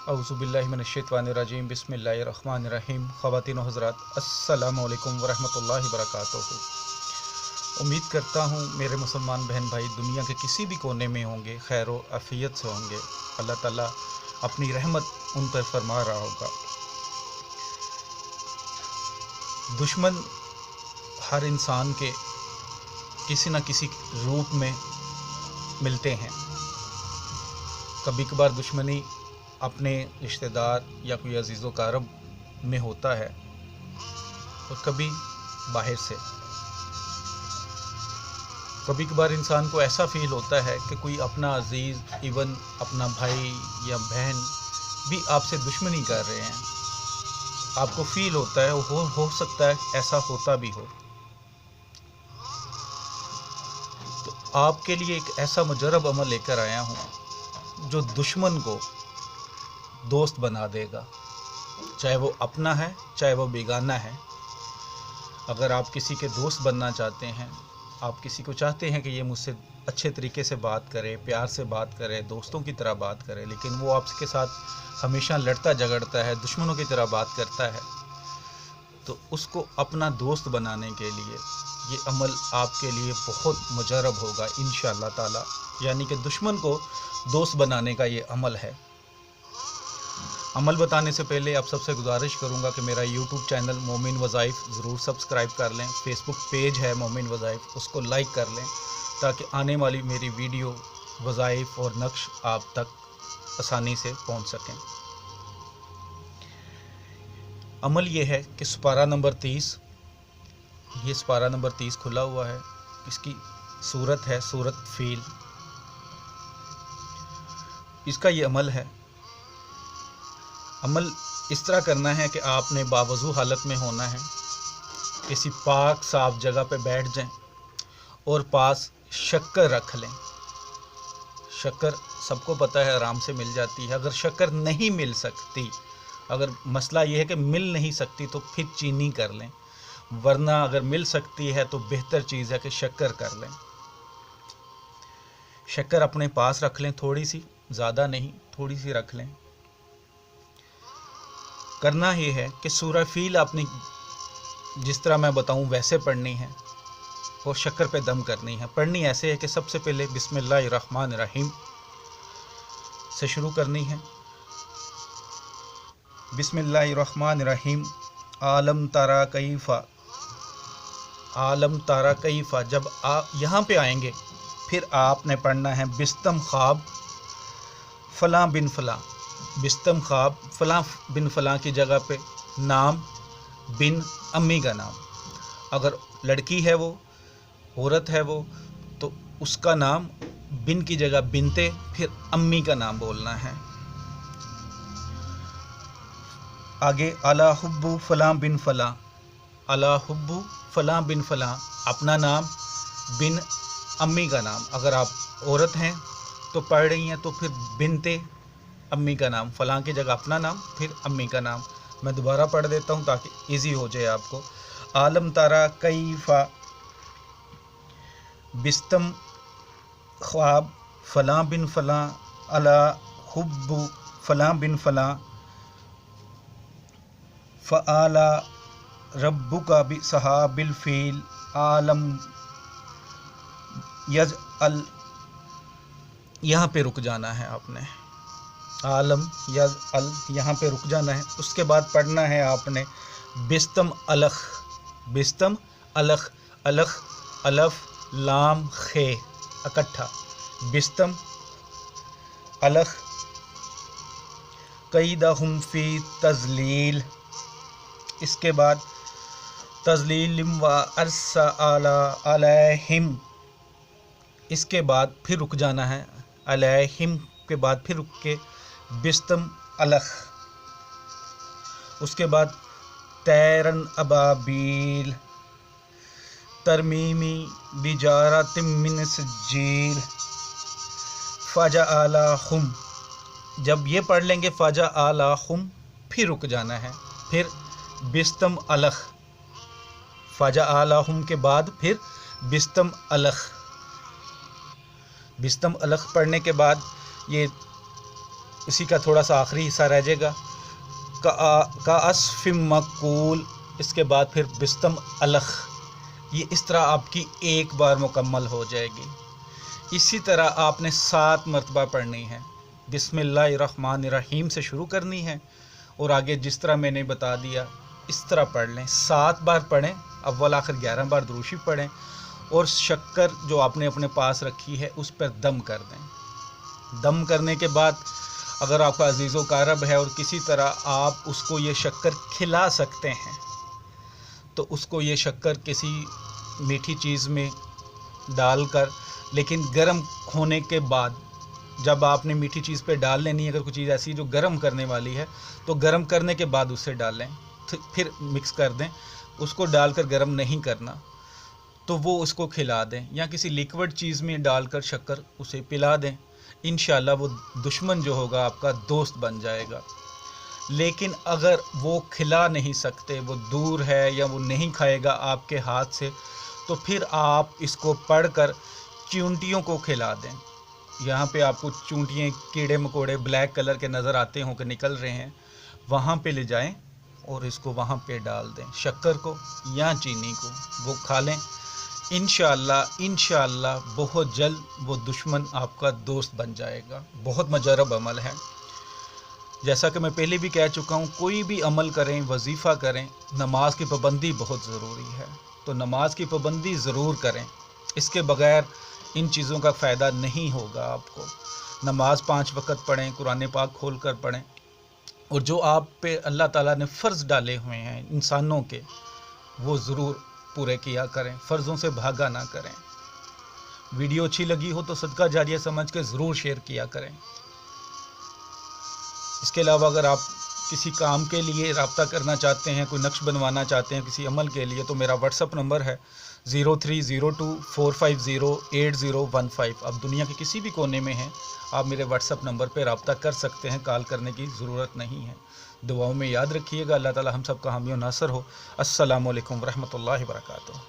औज़ुबिल्लाहि मिनश्शैतानिर्रजीम बिस्मिल्लाहिर्रहमानिर्रहीम। ख़वातीन व हज़रात, अस्सलामु अलैकुम वरहमतुल्लाहि वबरकातुहू। उम्मीद करता हूँ मेरे मुसलमान बहन भाई दुनिया के किसी भी कोने में होंगे, खैर व आफ़ियत से होंगे। अल्लाह ताला अपनी रहमत उन पर फरमा रहा होगा। दुश्मन हर इंसान के किसी न किसी रूप में मिलते हैं। कभी कभार दुश्मनी अपने रिश्तेदार या कोई अजीज़ व कारब में होता है और कभी बाहर से। कभी कभार इंसान को ऐसा फ़ील होता है कि कोई अपना अजीज़, इवन अपना भाई या बहन भी आपसे दुश्मनी कर रहे हैं। आपको फ़ील होता है, हो सकता है ऐसा होता भी हो। तो आपके लिए एक ऐसा मुजरब अमल लेकर आया हूँ जो दुश्मन को दोस्त बना देगा, चाहे वो अपना है चाहे वो बेगाना है। अगर आप किसी के दोस्त बनना चाहते हैं, आप किसी को चाहते हैं कि ये मुझसे अच्छे तरीके से बात करे, प्यार से बात करे, दोस्तों की तरह बात करे, लेकिन वो आपके साथ हमेशा लड़ता झगड़ता है, दुश्मनों की तरह बात करता है, तो उसको अपना दोस्त बनाने के लिए ये अमल आपके लिए बहुत मुजरब होगा इंशाअल्लाह ताला। यानी कि दुश्मन को दोस्त बनाने का ये अमल है। अमल बताने से पहले आप सबसे गुजारिश करूंगा कि मेरा यूट्यूब चैनल मोमिन वज़ाइफ ज़रूर सब्सक्राइब कर लें। फेसबुक पेज है मोमिन वज़ाइफ, उसको लाइक कर लें ताकि आने वाली मेरी वीडियो, वज़ाइफ और नक्श आप तक आसानी से पहुंच सकें। अमल ये है कि सुपारा नंबर 30, ये सुपारा नंबर 30 खुला हुआ है। इसकी सूरत है सूरत फ़ील। इसका ये अमल है। अमल इस तरह करना है कि आपने बावज़ू हालत में होना है, किसी पाक साफ जगह पे बैठ जाएं और पास शक्कर रख लें। शक्कर सबको पता है आराम से मिल जाती है। अगर शक्कर नहीं मिल सकती, अगर मसला ये है कि मिल नहीं सकती, तो फिर चीनी कर लें, वरना अगर मिल सकती है तो बेहतर चीज़ है कि शक्कर कर लें। शक्कर अपने पास रख लें, थोड़ी सी, ज़्यादा नहीं, थोड़ी सी रख लें। करना ये है कि सूरह फ़ील आपने जिस तरह मैं बताऊं वैसे पढ़नी है और शक्कर पे दम करनी है। पढ़नी ऐसे है कि सबसे पहले बिस्मिल्लाहिर्रहमानिर्रहीम से शुरू करनी है। बिस्मिल्लाहिर्रहमानिर्रहीम। आलम तारा कैफ़ा, आलम तारा कैफ़ा। जब आप यहाँ पे आएंगे फिर आपने पढ़ना है बिस्तम ख्वाब फ़लाँ बिन फ़लाँ। बिस्तम ख्वाब फ़लाँ बिन फ़लाँ की जगह पे नाम बिन अम्मी का नाम। अगर लड़की है वो, औरत है वो, तो उसका नाम बिन की जगह बिनते, फिर अम्मी का नाम बोलना है। आगे अला हुब्बु फ़लाँ बिन फ़लाँ, अला हुब्बु फ़लाँ बिन फ़लाँ, अपना नाम बिन अम्मी का नाम। अगर आप औरत हैं तो पढ़ रही हैं तो फिर बिनते अम्मी का नाम, फ़लाँ की जगह अपना नाम फिर अम्मी का नाम। मैं दोबारा पढ़ देता हूँ ताकि इजी हो जाए आपको। आलम तारा कैफ़ा बिस्तम ख्वाब फ़लाँ बिन फ़लाँ अला हुब्बु फ़लाँ बिन फ़लाँ फ़आला रब्बुका बि सहाबिल फ़ील आलम यज अल। यहाँ पे रुक जाना है आपने, आलम यज अल, यहाँ पे रुक जाना है। उसके बाद पढ़ना है आपने बिस्तम अलख, बिस्तम अलख, अलख अलफ लाम खे इकट्ठा, बिस्तम अलख कैदहुम फ़ी तज़लील। इसके बाद तज़लील व अरसा आला अलैहिम। इसके बाद फिर रुक जाना है, अलैहिम के बाद फिर रुक के बिस्तम अलख। उसके बाद तैरन अबाबील तरमीमी बिजारतिम मिन सिज्जील फ़जा आलाहुम। जब ये पढ़ लेंगे फ़जा आलाहुम, फिर रुक जाना है, फिर बिस्तम अलख, फ़जा आलाहुम के बाद फिर बिस्तम अलख। बिस्तम अलख पढ़ने के बाद ये इसी का थोड़ा सा आखिरी हिस्सा रह जाएगा, का अस्फिम मकूल, इसके बाद फिर बिस्तम अलख। ये इस तरह आपकी एक बार मुकम्मल हो जाएगी। इसी तरह आपने 7 मरतबा पढ़नी है। बिस्मिल्लाहिर्रहमानिर्रहीम से शुरू करनी है और आगे जिस तरह मैंने बता दिया इस तरह पढ़ लें। 7 बार पढ़ें, अव्वल आखिर 11 बार दुरूशी पढ़ें और शक्कर जो आपने अपने पास रखी है उस पर दम कर दें। दम करने के बाद अगर आपका अजीज़ो कारब है और किसी तरह आप उसको ये शक्कर खिला सकते हैं तो उसको ये शक्कर किसी मीठी चीज़ में डालकर, लेकिन गर्म होने के बाद, जब आपने मीठी चीज़ पे डाल लेनी है, अगर कोई चीज़ ऐसी जो गर्म करने वाली है तो गर्म करने के बाद उसे डालें, फिर मिक्स कर दें। उसको डालकर गर्म नहीं करना, तो वो उसको खिला दें या किसी लिक्विड चीज़ में डालकर शक्कर उसे पिला दें। इंशाअल्लाह वो दुश्मन जो होगा आपका दोस्त बन जाएगा। लेकिन अगर वो खिला नहीं सकते, वो दूर है या वो नहीं खाएगा आपके हाथ से, तो फिर आप इसको पढ़कर चूंटियों को खिला दें। यहाँ पे आपको चूंटियाँ, कीड़े मकोड़े ब्लैक कलर के नज़र आते हों कि निकल रहे हैं, वहाँ पे ले जाएं और इसको वहाँ पे डाल दें, शक्कर को या चीनी को, वो खा लें। इंशाअल्लाह बहुत जल्द वो दुश्मन आपका दोस्त बन जाएगा। बहुत मुजरब अमल है। जैसा कि मैं पहले भी कह चुका हूँ, कोई भी अमल करें, वजीफ़ा करें, नमाज की पाबंदी बहुत ज़रूरी है, तो नमाज की पाबंदी ज़रूर करें। इसके बगैर इन चीज़ों का फ़ायदा नहीं होगा आपको। नमाज 5 वक़्त पढ़ें, कुरान पाक खोल कर पढ़ें, और जो आप पे अल्लाह ताला ने फ़र्ज़ डाले हुए हैं इंसानों के, वो ज़रूर पूरे किया करें। फ़र्ज़ों से भागा ना करें। वीडियो अच्छी लगी हो तो सदका जारिया समझ के ज़रूर शेयर किया करें। इसके अलावा अगर आप किसी काम के लिए रब्ता करना चाहते हैं, कोई नक्श बनवाना चाहते हैं किसी अमल के लिए, तो मेरा व्हाट्सअप नंबर है 0302450815। आप दुनिया के किसी भी कोने में हैं, आप मेरे व्हाट्सअप नंबर पर रब्ता कर सकते हैं, कॉल करने की ज़रूरत नहीं है। दुआओं में याद रखिएगा। अल्लाह ताला हम सब का हामी और नासर हो। अस्सलामु अलैकुम वरहमतुल्लाहि वबरकातुहू।